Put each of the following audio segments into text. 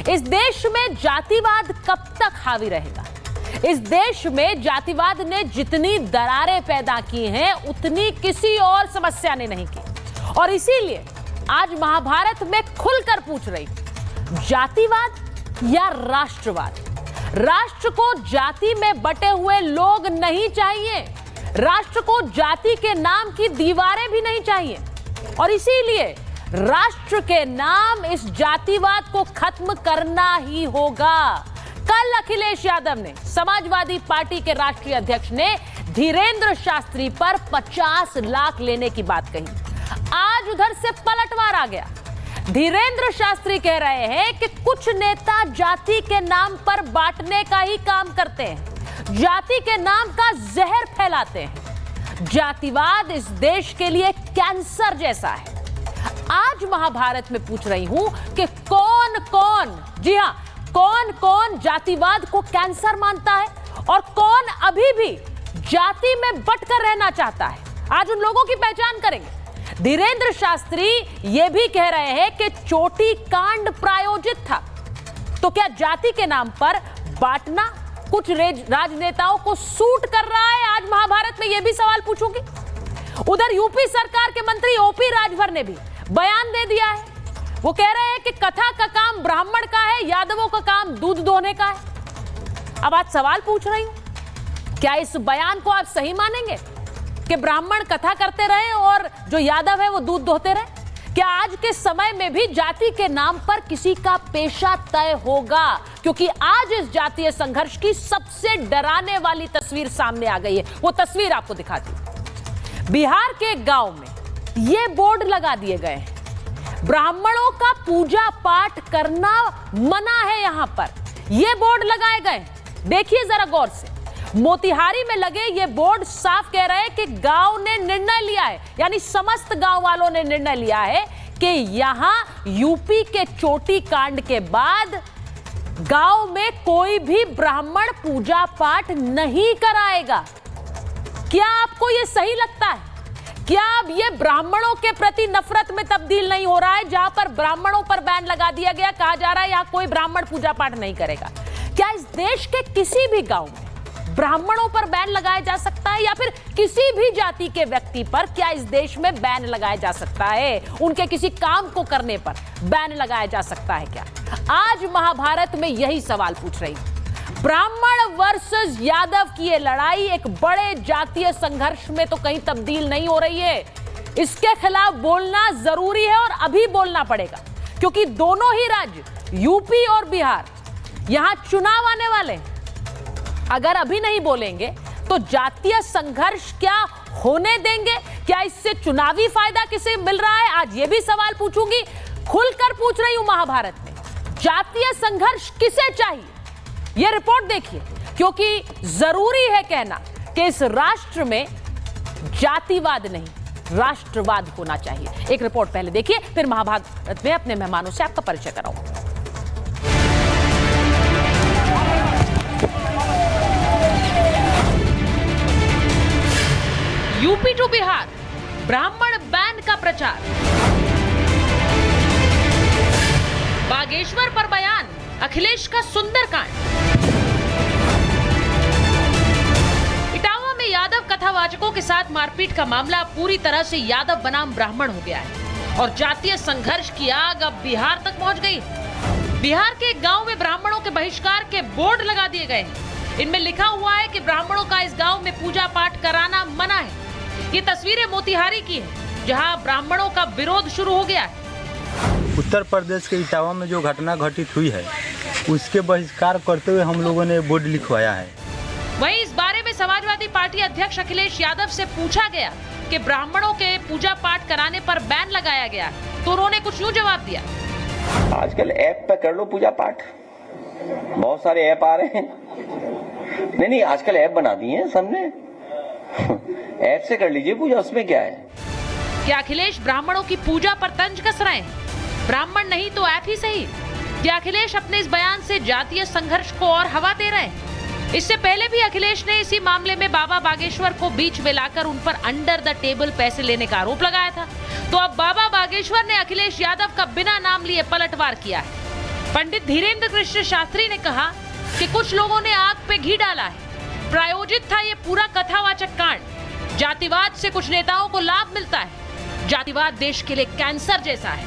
इस देश में जातिवाद कब तक हावी रहेगा? इस देश में जातिवाद ने जितनी दरारें पैदा की हैं, उतनी किसी और समस्या ने नहीं की। और इसीलिए आज महाभारत में खुलकर पूछ रही, जातिवाद या राष्ट्रवाद? राष्ट्र को जाति में बटे हुए लोग नहीं चाहिए, राष्ट्र को जाति के नाम की दीवारें भी नहीं चाहिए। और इसीलिए राष्ट्र के नाम इस जातिवाद को खत्म करना ही होगा। कल अखिलेश यादव ने, समाजवादी पार्टी के राष्ट्रीय अध्यक्ष ने धीरेंद्र शास्त्री पर 50 लाख लेने की बात कही। आज उधर से पलटवार आ गया। धीरेंद्र शास्त्री कह रहे हैं कि कुछ नेता जाति के नाम पर बांटने का ही काम करते हैं, जाति के नाम का जहर फैलाते हैं। जातिवाद इस देश के लिए कैंसर जैसा है। आज महाभारत में पूछ रही हूं कि कौन कौन, जी हां, कौन कौन जातिवाद को कैंसर मानता है और कौन अभी भी जाति में बंटकर रहना चाहता है। आज उन लोगों की पहचान करेंगे। धीरेंद्र शास्त्री ये भी कह रहे हैं कि चोटी कांड प्रायोजित था। तो क्या जाति के नाम पर बांटना कुछ राजनेताओं को सूट कर रहा है? आज महाभारत में यह भी सवाल पूछूंगी। उधर यूपी सरकार के मंत्री ओपी राजभर ने भी बयान दे दिया है। वो कह रहे हैं कि कथा का काम ब्राह्मण का है, यादवों का काम दूध दोहने का है। अब आज सवाल पूछ रही हूं, क्या इस बयान को आप सही मानेंगे कि ब्राह्मण कथा करते रहे और जो यादव है वो दूध दोहते रहे? क्या आज के समय में भी जाति के नाम पर किसी का पेशा तय होगा? क्योंकि आज इस जातीय संघर्ष की सबसे डराने वाली तस्वीर सामने आ गई है। वो तस्वीर आपको दिखाती हूं। बिहार के गांव में ये बोर्ड लगा दिए गए हैं, ब्राह्मणों का पूजा पाठ करना मना है। यहां पर ये बोर्ड लगाए गए, देखिए जरा गौर से। मोतिहारी में लगे ये बोर्ड साफ कह रहे हैं कि गांव ने निर्णय लिया है, यानी समस्त गांव वालों ने निर्णय लिया है कि यहां यूपी के चोटी कांड के बाद गांव में कोई भी ब्राह्मण पूजा पाठ नहीं कराएगा। क्या आपको यह सही लगता है? क्या अब ये ब्राह्मणों के प्रति नफरत में तब्दील नहीं हो रहा है? जहां पर ब्राह्मणों पर बैन लगा दिया गया, कहा जा रहा है यहां कोई ब्राह्मण पूजा पाठ नहीं करेगा। क्या इस देश के किसी भी गांव में ब्राह्मणों पर बैन लगाया जा सकता है? या फिर किसी भी जाति के व्यक्ति पर क्या इस देश में बैन लगाया जा सकता है? उनके किसी काम को करने पर बैन लगाया जा सकता है क्या? आज महाभारत में यही सवाल पूछ रही हूं। ब्राह्मण वर्सेस यादव की ये लड़ाई एक बड़े जातीय संघर्ष में तो कहीं तब्दील नहीं हो रही है। इसके खिलाफ बोलना जरूरी है और अभी बोलना पड़ेगा, क्योंकि दोनों ही राज्य यूपी और बिहार, यहां चुनाव आने वाले हैं। अगर अभी नहीं बोलेंगे तो जातीय संघर्ष क्या होने देंगे? क्या इससे चुनावी फायदा किसे मिल रहा है? आज ये भी सवाल पूछूंगी, खुलकर पूछ रही हूं। महाभारत में जातीय संघर्ष किसे चाहिए? यह रिपोर्ट देखिए, क्योंकि जरूरी है कहना कि इस राष्ट्र में जातिवाद नहीं, राष्ट्रवाद होना चाहिए। एक रिपोर्ट पहले देखिए, फिर महाभारत में अपने मेहमानों से आपका परिचय कराऊंगा। यूपी टू बिहार, ब्राह्मण बैन का प्रचार। बागेश्वर पर बयान, अखिलेश का सुंदरकांड। इटावा में यादव कथावाचकों के साथ मारपीट का मामला पूरी तरह से यादव बनाम ब्राह्मण हो गया है और जातीय संघर्ष की आग अब बिहार तक पहुंच गई। बिहार के एक गांव में ब्राह्मणों के बहिष्कार के बोर्ड लगा दिए गए हैं। इनमें लिखा हुआ है कि ब्राह्मणों का इस गांव में पूजा पाठ कराना मना है। ये तस्वीरें मोतिहारी की है, जहां ब्राह्मणों का विरोध शुरू हो गया है। उत्तर प्रदेश के इटावा में जो घटना घटित हुई है, उसके बहिष्कार करते हुए हम लोगों ने बोर्ड लिखवाया है। वहीं इस बारे में समाजवादी पार्टी अध्यक्ष अखिलेश यादव से पूछा गया कि ब्राह्मणों के पूजा पाठ कराने पर बैन लगाया गया, तो उन्होंने कुछ यूं जवाब दिया। आजकल ऐप पे कर लो पूजा पाठ, बहुत सारे ऐप आ रहे हैं। नहीं, आजकल ऐप बना दिए हैं सबने, ऐप से कर लीजिए पूजा, उसमें क्या है। क्या अखिलेश ब्राह्मणों की पूजा पर तंज कस रहे हैं? ब्राह्मण नहीं तो ऐप ही सही। क्या अखिलेश अपने इस बयान से जातीय संघर्ष को और हवा दे रहे हैं? इससे पहले भी अखिलेश ने इसी मामले में बाबा बागेश्वर को बीच में लाकर उन पर अंडर द टेबल पैसे लेने का आरोप लगाया था। तो अब बाबा बागेश्वर ने अखिलेश यादव का बिना नाम लिए पलटवार किया है। पंडित धीरेन्द्र कृष्ण शास्त्री ने कहा कि कुछ लोगों ने आग पे घी डाला है। प्रायोजित था ये पूरा कथावाचक कांड। जातिवाद से कुछ नेताओं को लाभ मिलता है। जातिवाद देश के लिए कैंसर जैसा है।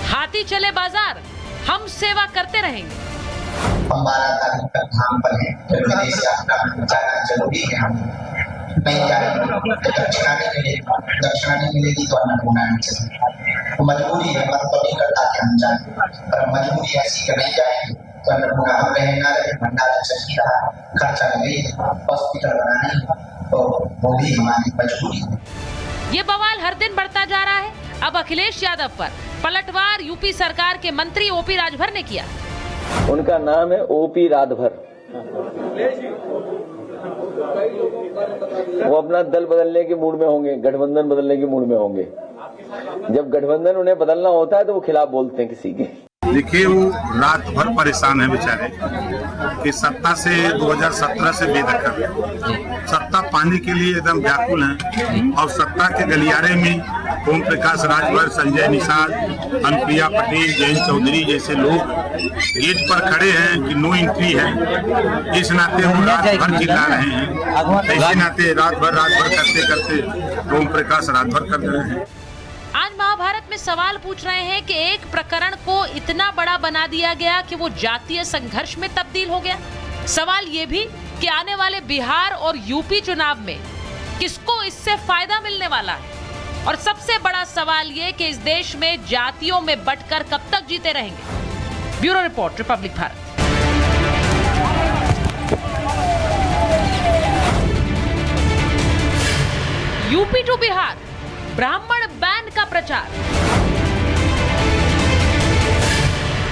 हाथी चले बाजार, हम सेवा करते रहेंगे। हमारा धार्मिक धाम पर है, विदेश यात्रा जाना जरूरी है। हम नहीं जाएंगे दक्षिणा नहीं मिलेगी तो अन्नपूर्णा नहीं चलेगी। मजबूरी है, मत तो नहीं करता कि हम जाए, पर मजबूरी ऐसी कि नहीं जाएंगे तो अन्नपूर्णा हम रहे ना रहे, भंडारा चल ही रहा, खर्चा लगे, हॉस्पिटल बनाने, तो वो भी हमारी मजबूरी है। ये बवाल हर दिन बढ़ता जा रहा है। अब अखिलेश यादव पर पलटवार यूपी सरकार के मंत्री ओपी राजभर ने किया। उनका नाम है ओपी राजभर। वो अपना दल बदलने के मूड में होंगे, गठबंधन बदलने के मूड में होंगे। जब गठबंधन उन्हें बदलना होता है तो वो खिलाफ बोलते हैं किसी के। देखिए, वो रात भर परेशान है बेचारे कि सत्ता से 2017 से बेदखल है। सत्ता पाने के लिए एकदम व्याकुल है और सत्ता के गलियारे में ओम प्रकाश राजभर, संजय निषाद, अनुप्रिया पटेल, जयंत चौधरी जैसे लोग गेट पर खड़े हैं कि नो एंट्री है। इस नाते वो रात भर चिल्ला रहे हैं। इसी नाते रात भर करते करते ओम प्रकाश राजभर कर रहे हैं। आज महाभारत में सवाल पूछ रहे हैं कि एक प्रकरण को इतना बड़ा बना दिया गया कि वो जातीय संघर्ष में तब्दील हो गया। सवाल ये भी कि आने वाले बिहार और यूपी चुनाव में किसको इससे फायदा मिलने वाला है। और सबसे बड़ा सवाल ये कि इस देश में जातियों में बंटकर कब तक जीते रहेंगे। Bureau report, Republic Bharat. UP to Bihar, ब्राह्मण बैन का प्रचार।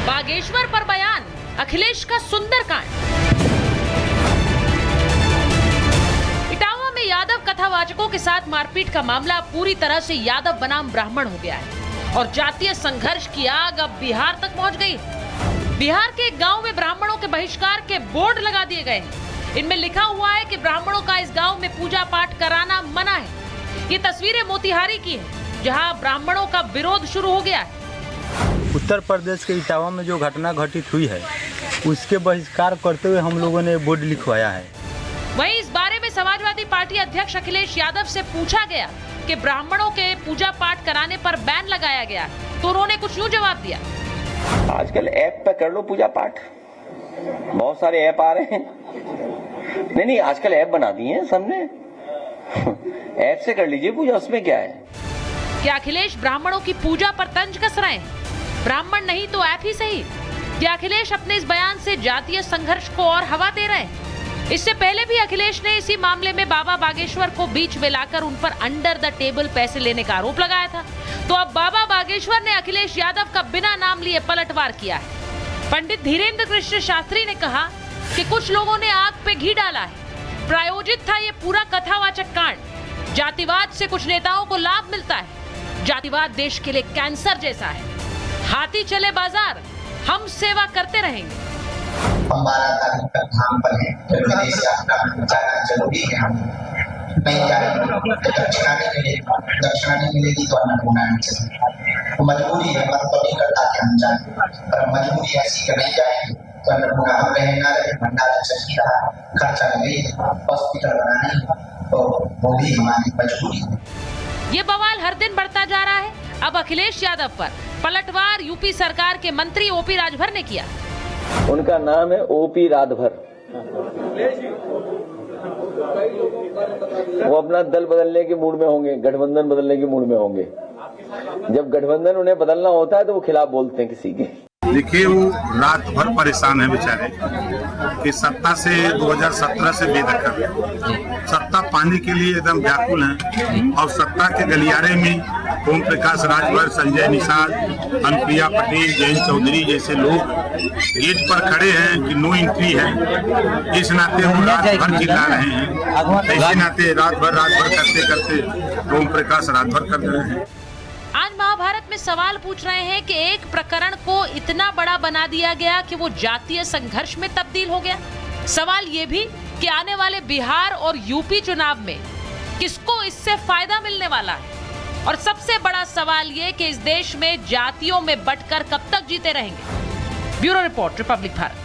बागेश्वर पर बयान, अखिलेश का सुंदरकांड। इटावा में यादव कथावाचकों के साथ मारपीट का मामला पूरी तरह से यादव बनाम ब्राह्मण हो गया है और जातीय संघर्ष की आग अब बिहार तक पहुंच गई। बिहार के एक गांव में ब्राह्मणों के बहिष्कार के बोर्ड लगा दिए गए हैं। इनमें लिखा हुआ है कि ब्राह्मणों का इस गांव में पूजा पाठ कराना मना है। ये तस्वीरें मोतिहारी की हैं, जहां ब्राह्मणों का विरोध शुरू हो गया है। उत्तर प्रदेश के इटावा में जो घटना घटित हुई है उसके बहिष्कार करते हुए हम लोगों ने बोर्ड लिखवाया है। वहीं इस बारे में समाजवादी पार्टी अध्यक्ष अखिलेश यादव से पूछा गया कि ब्राह्मणों के पूजा पाठ कराने पर बैन लगाया गया, तो उन्होंने कुछ यूं जवाब दिया। आजकल ऐप पे कर लो पूजा पाठ, बहुत सारे ऐप आ रहे हैं। नहीं, आजकल ऐप बना दिए हैं सबने। ऐप से कर लीजिए पूजा, उसमें क्या है। क्या अखिलेश ब्राह्मणों की पूजा पर तंज कस रहे हैं? ब्राह्मण नहीं तो ऐप ही सही। क्या अखिलेश अपने इस बयान से जातीय संघर्ष को और हवा दे रहे हैं? इससे पहले भी अखिलेश ने इसी मामले में बाबा बागेश्वर को बीच में लाकर उन पर अंडर द टेबल पैसे लेने का आरोप लगाया था। तो अब बाबा बागेश्वर ने अखिलेश यादव का बिना नाम लिए पलटवार किया है। पंडित धीरेन्द्र कृष्ण शास्त्री ने कहा कि कुछ लोगों ने आग पे घी डाला है। प्रायोजित था ये पूरा कथावाचक कांड। जातिवाद से कुछ नेताओं को लाभ मिलता है। जातिवाद देश के लिए कैंसर जैसा है। हाथी चले बाजार, हम सेवा करते रहेंगे। हमारा धार्मिक धाम पर है, विदेश यात्रा जाना जरूरी है। हम नहीं जाएंगे दक्षिणा नहीं मिलेगी तो अन्नपूर्णा नहीं चलेगी। मजबूरी है, मत तो नहीं करता कि हम जाए, पर मजबूरी ऐसी कि नहीं जाएंगे तो अन्नपूर्णा हम रहे ना रहे, भंडारा चल ही रहा, खर्चा लगे, हॉस्पिटल बनाने, तो वो भी हमारी मजबूरी है। ये बवाल हर दिन बढ़ता जा रहा है। अब अखिलेश यादव पर पलटवार यूपी सरकार के मंत्री ओपी राजभर ने किया। उनका नाम है ओपी राजभर। वो अपना दल बदलने के मूड में होंगे, गठबंधन बदलने के मूड में होंगे। जब गठबंधन उन्हें बदलना होता है तो वो खिलाफ बोलते हैं किसी के। देखिए, वो रात भर परेशान है बेचारे कि सत्ता से 2017 से बेदखल है। सत्ता पाने के लिए एकदम व्याकुल है और सत्ता के गलियारे में ओम प्रकाश राजभर, संजय निषाद, अनुप्रिया पटेल, जयंत चौधरी जैसे लोग गेट पर खड़े हैं कि नो एंट्री है। इस नाते वो रात भर चिल्ला रहे हैं। इसी नाते रात भर करते करते ओम प्रकाश राजभर कर रहे हैं। आज महाभारत में सवाल पूछ रहे हैं कि एक प्रकरण को इतना बड़ा बना दिया गया कि वो जातीय संघर्ष में तब्दील हो गया। सवाल ये भी कि आने वाले बिहार और यूपी चुनाव में किसको इससे फायदा मिलने वाला है। और सबसे बड़ा सवाल ये कि इस देश में जातियों में बंटकर कब तक जीते रहेंगे। Bureau report, Republic Bharat.